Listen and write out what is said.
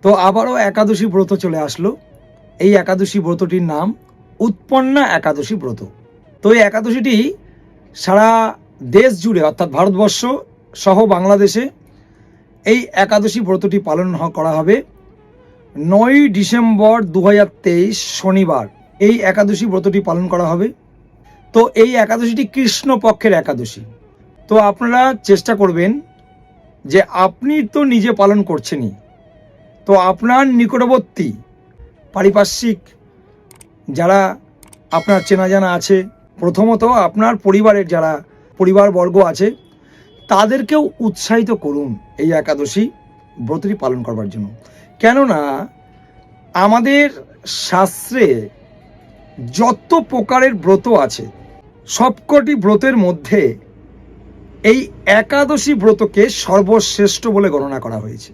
তো আবারও একাদশী ব্রত চলে আসলো। এই একাদশী ব্রতটির নাম উৎপন্না একাদশী ব্রত। তো এই একাদশীটি সারা দেশ জুড়ে অর্থাৎ ভারতবর্ষ সহ বাংলাদেশে এই একাদশী ব্রতটি পালন করা হবে 9ই ডিসেম্বর 2023 শনিবার এই একাদশী ব্রতটি পালন করা হবে। তো এই একাদশীটি কৃষ্ণপক্ষের একাদশী। তো আপনারা চেষ্টা করবেন যে আপনি তো নিজে পালন করছেনই, তো আপনার নিকটবর্তী পারিপার্শ্বিক যারা আপনার চেনা জানা আছে, প্রথমত আপনার পরিবারের যারা পরিবারবর্গ আছে তাদেরকেও উৎসাহিত করুন এই একাদশী ব্রতটি পালন করবার জন্য। কেননা আমাদের শাস্ত্রে যত প্রকারের ব্রত আছে সবকটি ব্রতের মধ্যে এই একাদশী ব্রতকে সর্বশ্রেষ্ঠ বলে গণনা করা হয়েছে।